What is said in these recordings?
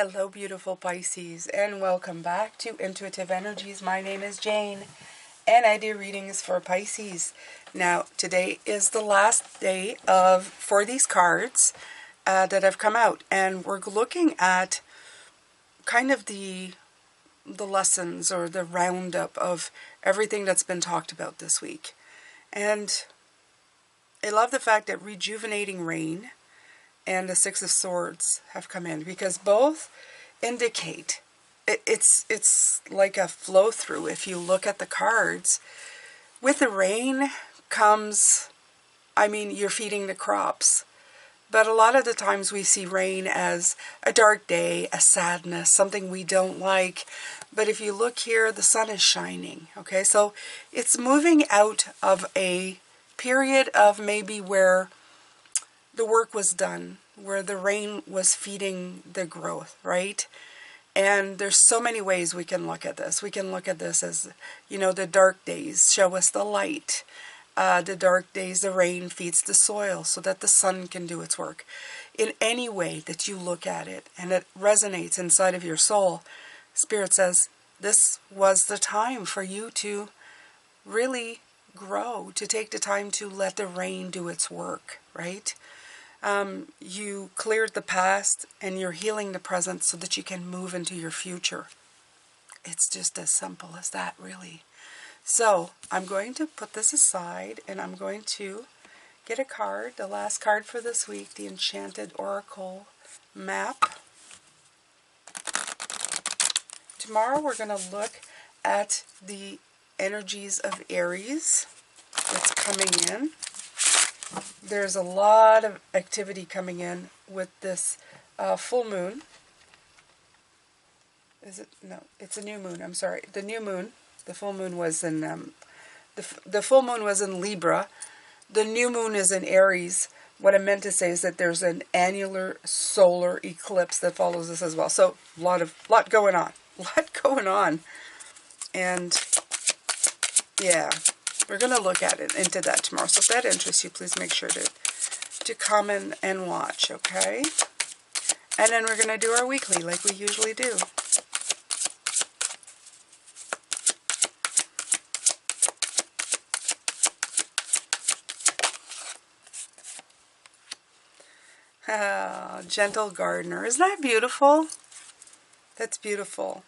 Hello, beautiful Pisces, and welcome back to Intuitive Energies. My name is Jane, and I do readings for Pisces. Now, today is the last day for these cards that have come out, and we're looking at kind of the lessons or the roundup of everything that's been talked about this week. And I love the fact that rejuvenating rain and the Six of Swords have come in, because both indicate it's like a flow through. If you look at the cards, with the rain comes, you're feeding the crops. But a lot of the times we see rain as a dark day, a sadness, something we don't like. But if you look here, the sun is shining. Okay, so it's moving out of a period of maybe where the work was done, where the rain was feeding the growth, right? And there's so many ways we can look at this. We can look at this as, the dark days show us the light. The dark days, the rain feeds the soil so that the sun can do its work. In any way that you look at it and it resonates inside of your soul, Spirit says, this was the time for you to really grow, to take the time to let the rain do its work, right? You cleared the past and you're healing the present so that you can move into your future. It's just as simple as that, really. So I'm going to put this aside and I'm going to get a card, the last card for this week, the Enchanted Oracle Map. Tomorrow we're going to look at the energies of Aries that's coming in. There's a lot of activity coming in with this full moon. Is it? No, it's a new moon. I'm sorry. The new moon. The full moon was in the full moon was in Libra. The new moon is in Aries. What I meant to say is that there's an annular solar eclipse that follows this as well. So lot going on. And yeah. We're going to look at it into that tomorrow. So if that interests you, please make sure to come in and watch, okay? And then we're going to do our weekly like we usually do. Gentle gardener. Isn't that beautiful? That's beautiful.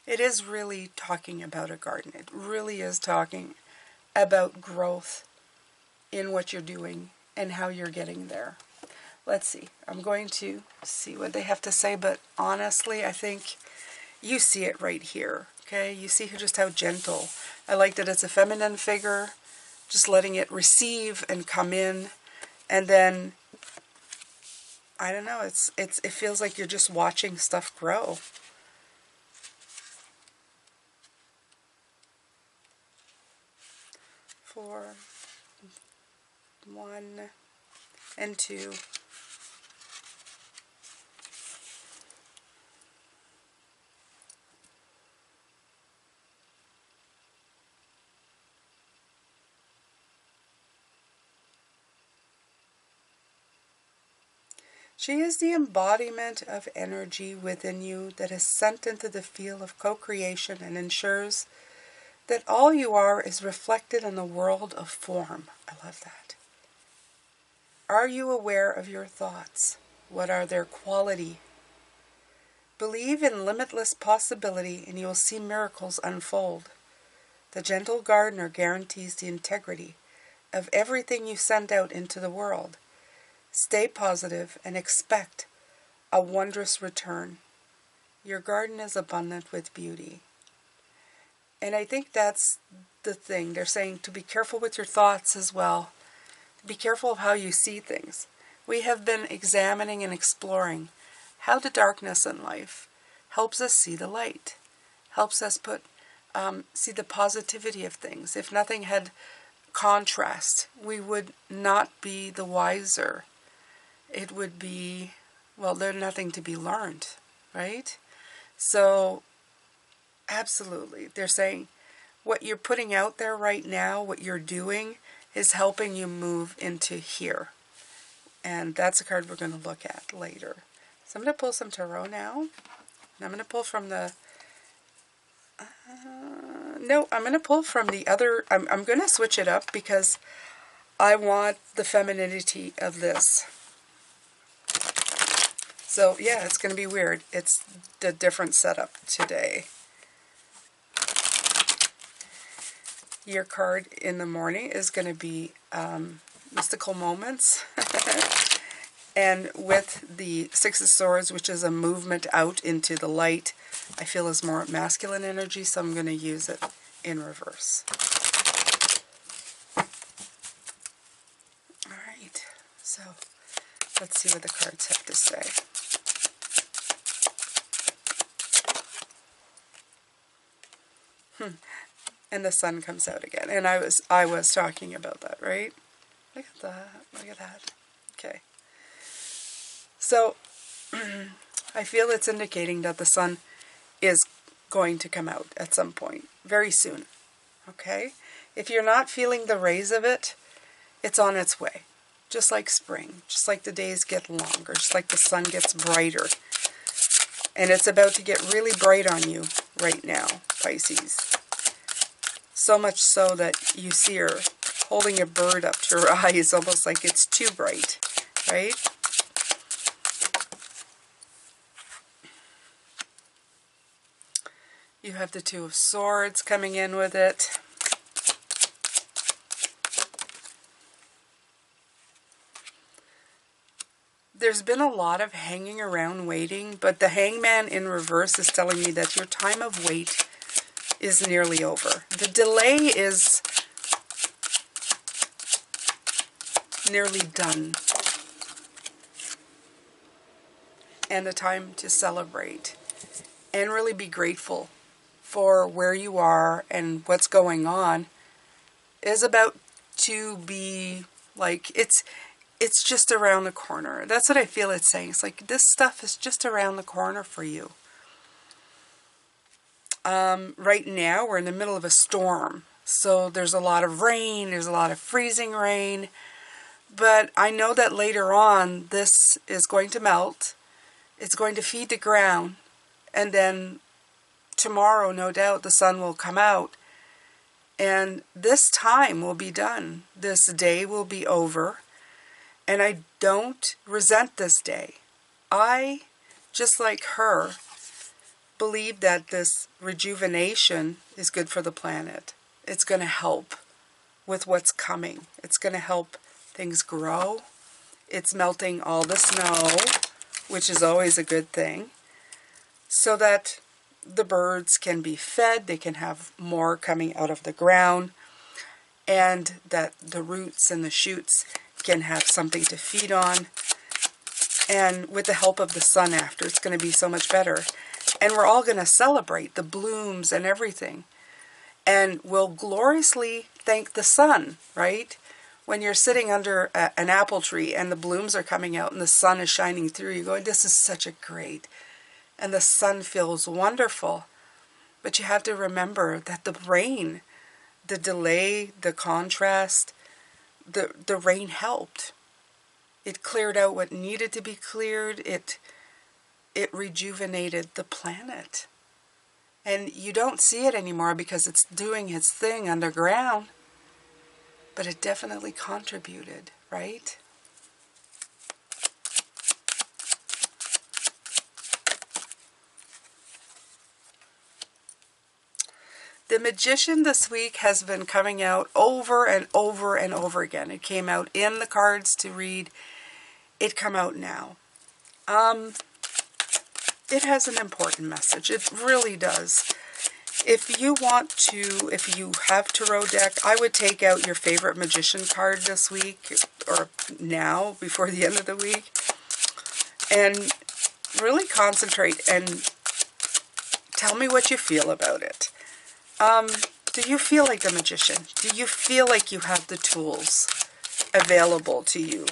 It is really talking about a garden. It really is talking about growth in what you're doing and how you're getting there. Let's see. I'm going to see what they have to say, but honestly, I think you see it right here. Okay? You see just how gentle. I like that it's a feminine figure, just letting it receive and come in, and then I don't know, it feels like you're just watching stuff grow. 4, 1, and 2. She is the embodiment of energy within you that is sent into the field of co-creation and ensures that all you are is reflected in the world of form. I love that. Are you aware of your thoughts? What are their quality? Believe in limitless possibility and you will see miracles unfold. The gentle gardener guarantees the integrity of everything you send out into the world. Stay positive and expect a wondrous return. Your garden is abundant with beauty. And I think that's the thing. They're saying to be careful with your thoughts as well. Be careful of how you see things. We have been examining and exploring how the darkness in life helps us see the light. Helps us see the positivity of things. If nothing had contrast, we would not be the wiser. It would be, there's nothing to be learned, right? So absolutely. They're saying what you're putting out there right now, what you're doing, is helping you move into here. And that's a card we're going to look at later. So I'm going to pull some tarot now. And I'm going to pull from the... no, I'm going to pull from the other... I'm going to switch it up because I want the femininity of this. So, yeah, it's going to be weird. It's the different setup today. Your card in the morning is going to be Mystical Moments. And with the Six of Swords, which is a movement out into the light, I feel is more masculine energy, so I'm going to use it in reverse. Alright, so let's see what the cards have to say. And the sun comes out again. And I was talking about that, right? Look at that. Look at that. Okay. So, I feel it's indicating that the sun is going to come out at some point, very soon. Okay? If you're not feeling the rays of it, it's on its way. Just like spring. Just like the days get longer. Just like the sun gets brighter. And it's about to get really bright on you right now, Pisces. So much so that you see her holding a bird up to her eyes, almost like it's too bright, right? You have the Two of Swords coming in with it. There's been a lot of hanging around waiting, but the Hangman in reverse is telling me that your time of wait is nearly over. The delay is nearly done. And the time to celebrate and really be grateful for where you are and what's going on is about to be like, it's just around the corner. That's what I feel it's saying. It's like this stuff is just around the corner for you. Right now we're in the middle of a storm. So there's a lot of rain, there's a lot of freezing rain. But I know that later on this is going to melt. It's going to feed the ground. And then tomorrow, no doubt, the sun will come out. And this time will be done. This day will be over. And I don't resent this day. I, just like her, believe that this rejuvenation is good for the planet. It's going to help with what's coming. It's going to help things grow. It's melting all the snow, which is always a good thing, so that the birds can be fed, they can have more coming out of the ground, and that the roots and the shoots can have something to feed on. And with the help of the sun after, it's going to be so much better. And we're all going to celebrate the blooms and everything. And we'll gloriously thank the sun, right? When you're sitting under an apple tree and the blooms are coming out and the sun is shining through, you go, this is such a great. And the sun feels wonderful. But you have to remember that the rain, the delay, the contrast, the rain helped. It cleared out what needed to be cleared. It rejuvenated the planet. And you don't see it anymore because it's doing its thing underground. But it definitely contributed, right? The Magician this week has been coming out over and over and over again. It came out in the cards to read. It come out now. It has an important message. It really does. If you have tarot deck, I would take out your favorite Magician card this week, or now, before the end of the week, and really concentrate and tell me what you feel about it. Do you feel like a magician? Do you feel like you have the tools available to you?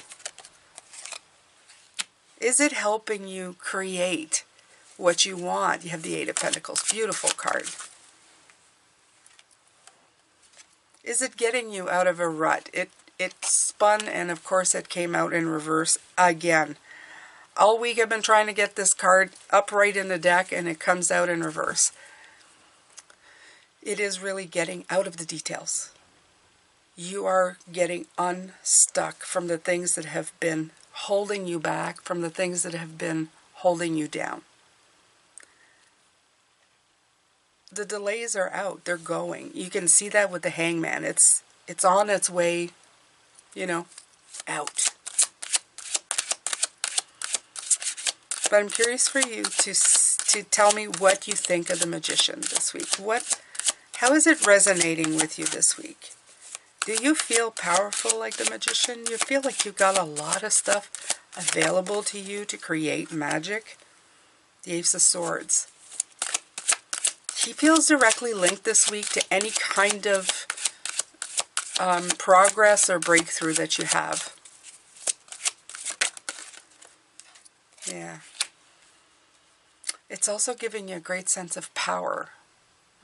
Is it helping you create what you want? You have the Eight of Pentacles. Beautiful card. Is it getting you out of a rut? it spun, and of course it came out in reverse again. All week I've been trying to get this card upright in the deck, and it comes out in reverse. It is really getting out of the details. You are getting unstuck from the things that have been holding you back, from the things that have been holding you down. The delays are out. They're going. You can see that with the Hangman. It's on its way, you know, out. But I'm curious for you to tell me what you think of the Magician this week. How is it resonating with you this week? Do you feel powerful like the Magician? You feel like you've got a lot of stuff available to you to create magic? The Ace of Swords. He feels directly linked this week to any kind of progress or breakthrough that you have. Yeah. It's also giving you a great sense of power.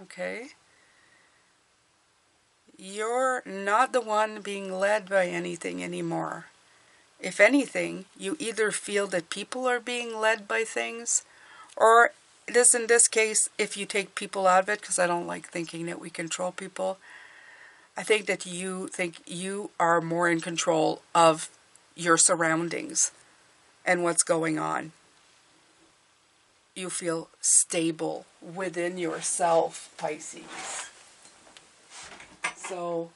Okay? You're not the one being led by anything anymore. If anything, you either feel that people are being led by things, or in this case, if you take people out of it, because I don't like thinking that we control people, I think that you think you are more in control of your surroundings and what's going on. You feel stable within yourself, Pisces. So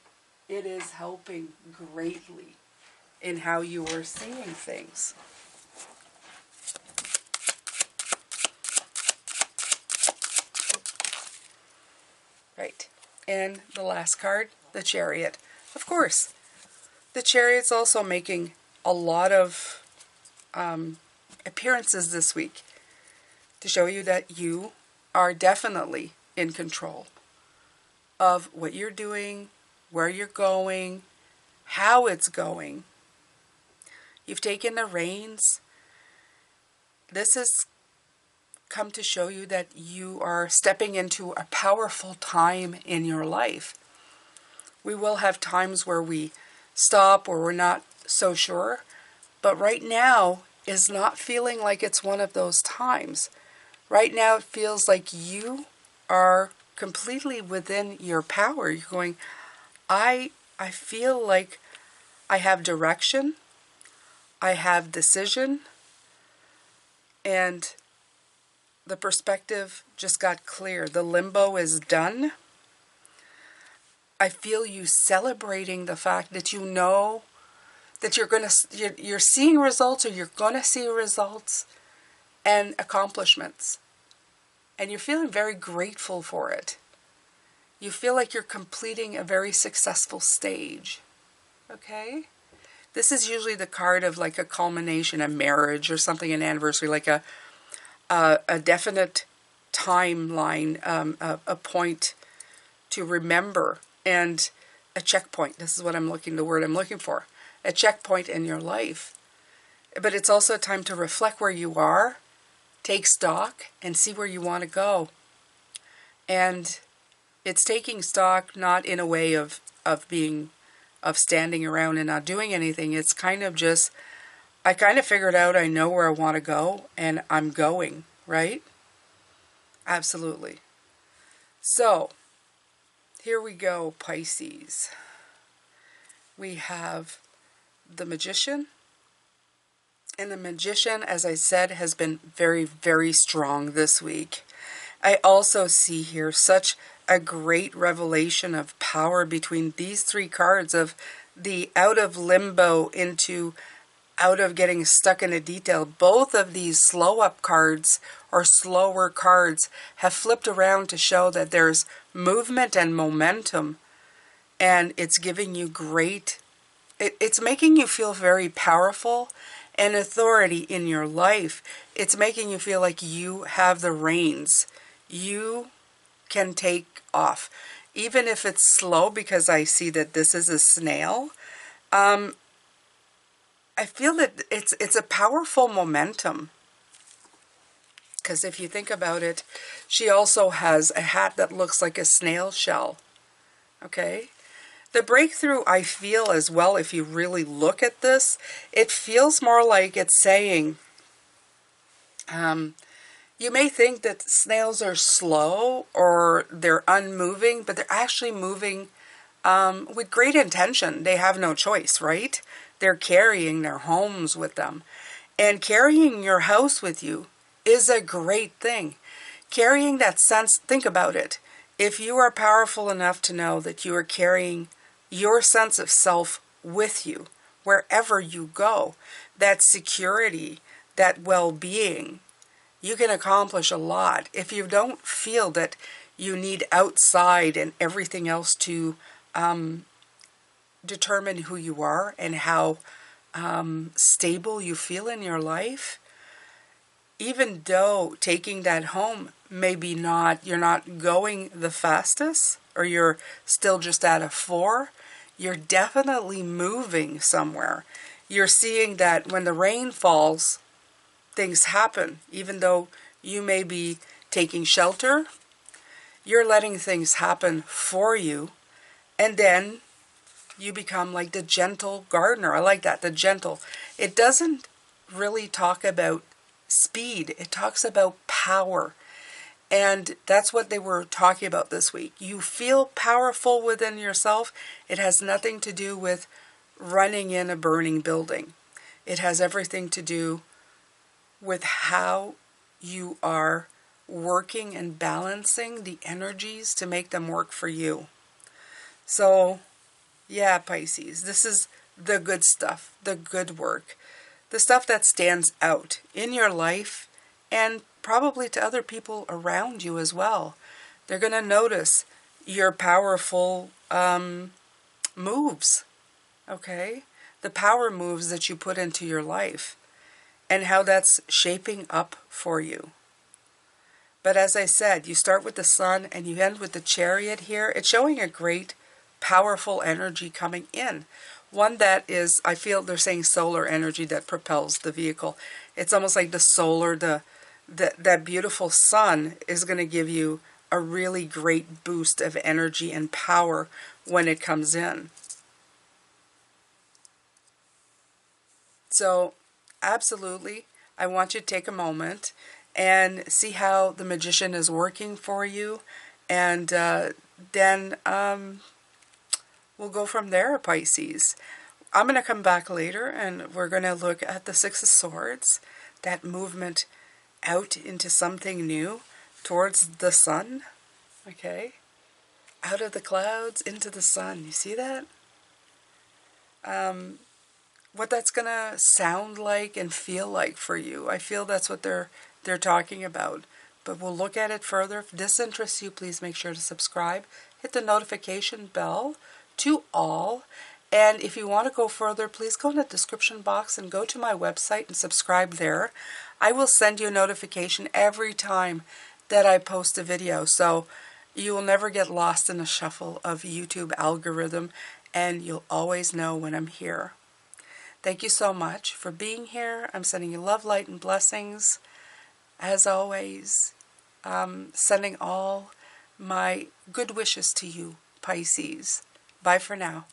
it is helping greatly in how you are seeing things. Right. And the last card, the Chariot. Of course, the Chariot's also making a lot of appearances this week to show you that you are definitely in control of what you're doing, where you're going, how it's going. You've taken the reins. This has come to show you that you are stepping into a powerful time in your life. We will have times where we stop or we're not so sure, but right now is not feeling like it's one of those times. Right now it feels like you are completely within your power. You're going, I feel like I have direction, I have decision, and the perspective just got clear. The limbo is done. I feel you celebrating the fact that you know that you're seeing results, or you're going to see results and accomplishments. And you're feeling very grateful for it. You feel like you're completing a very successful stage. Okay? This is usually the card of like a culmination, a marriage or something, an anniversary, like a definite timeline, a point to remember, and a checkpoint. This is what the word I'm looking for. A checkpoint in your life. But it's also a time to reflect where you are, take stock, and see where you want to go. And it's taking stock not in a way of standing around and not doing anything. It's kind of just, I kind of figured out, I know where I want to go, and I'm going, right? Absolutely. So, here we go, Pisces. We have the Magician. And the Magician, as I said, has been very, very strong this week. I also see here such a great revelation of power between these three cards, of the out of limbo into out of getting stuck in a detail. Both of these slow up cards or slower cards have flipped around to show that there's movement and momentum, and it's giving you it's making you feel very powerful and authority in your life. It's making you feel like you have the reins. You can take off. Even if it's slow, because I see that this is a snail. I feel that it's a powerful momentum. Because if you think about it, she also has a hat that looks like a snail shell. Okay? The breakthrough, I feel as well, if you really look at this, it feels more like it's saying, you may think that snails are slow or they're unmoving, but they're actually moving with great intention. They have no choice, right? They're carrying their homes with them. And carrying your house with you is a great thing. Carrying that sense, think about it. If you are powerful enough to know that you are carrying your sense of self with you wherever you go, that security, that well-being, you can accomplish a lot. If you don't feel that you need outside and everything else to determine who you are and how stable you feel in your life, even though taking that home maybe you're not going the fastest, or you're still just at a 4, you're definitely moving somewhere. You're seeing that when the rain falls, things happen. Even though you may be taking shelter, you're letting things happen for you, and then you become like the gentle gardener. I like that, the gentle. It doesn't really talk about speed. It talks about power. And that's what they were talking about this week. You feel powerful within yourself. It has nothing to do with running in a burning building. It has everything to do with how you are working and balancing the energies to make them work for you. So, yeah, Pisces, this is the good stuff, the good work, the stuff that stands out in your life and probably to other people around you as well. They're going to notice your powerful moves, okay? The power moves that you put into your life and how that's shaping up for you. But as I said, you start with the sun and you end with the Chariot here. It's showing a great, powerful energy coming in. One that is, I feel they're saying solar energy that propels the vehicle. It's almost like the solar, that beautiful sun is going to give you a really great boost of energy and power when it comes in. So, absolutely, I want you to take a moment and see how the Magician is working for you. And then we'll go from there, Pisces. I'm going to come back later and we're going to look at the Six of Swords, that movement out into something new towards the sun, okay? Out of the clouds into the sun. You see that? What that's going to sound like and feel like for you. I feel that's what they're talking about. But we'll look at it further. If this interests you, please make sure to subscribe. Hit the notification bell to all. And if you want to go further, please go in the description box and go to my website and subscribe there. I will send you a notification every time that I post a video. So you will never get lost in the shuffle of YouTube algorithm, and you'll always know when I'm here. Thank you so much for being here. I'm sending you love, light, and blessings. As always, sending all my good wishes to you, Pisces. Bye for now.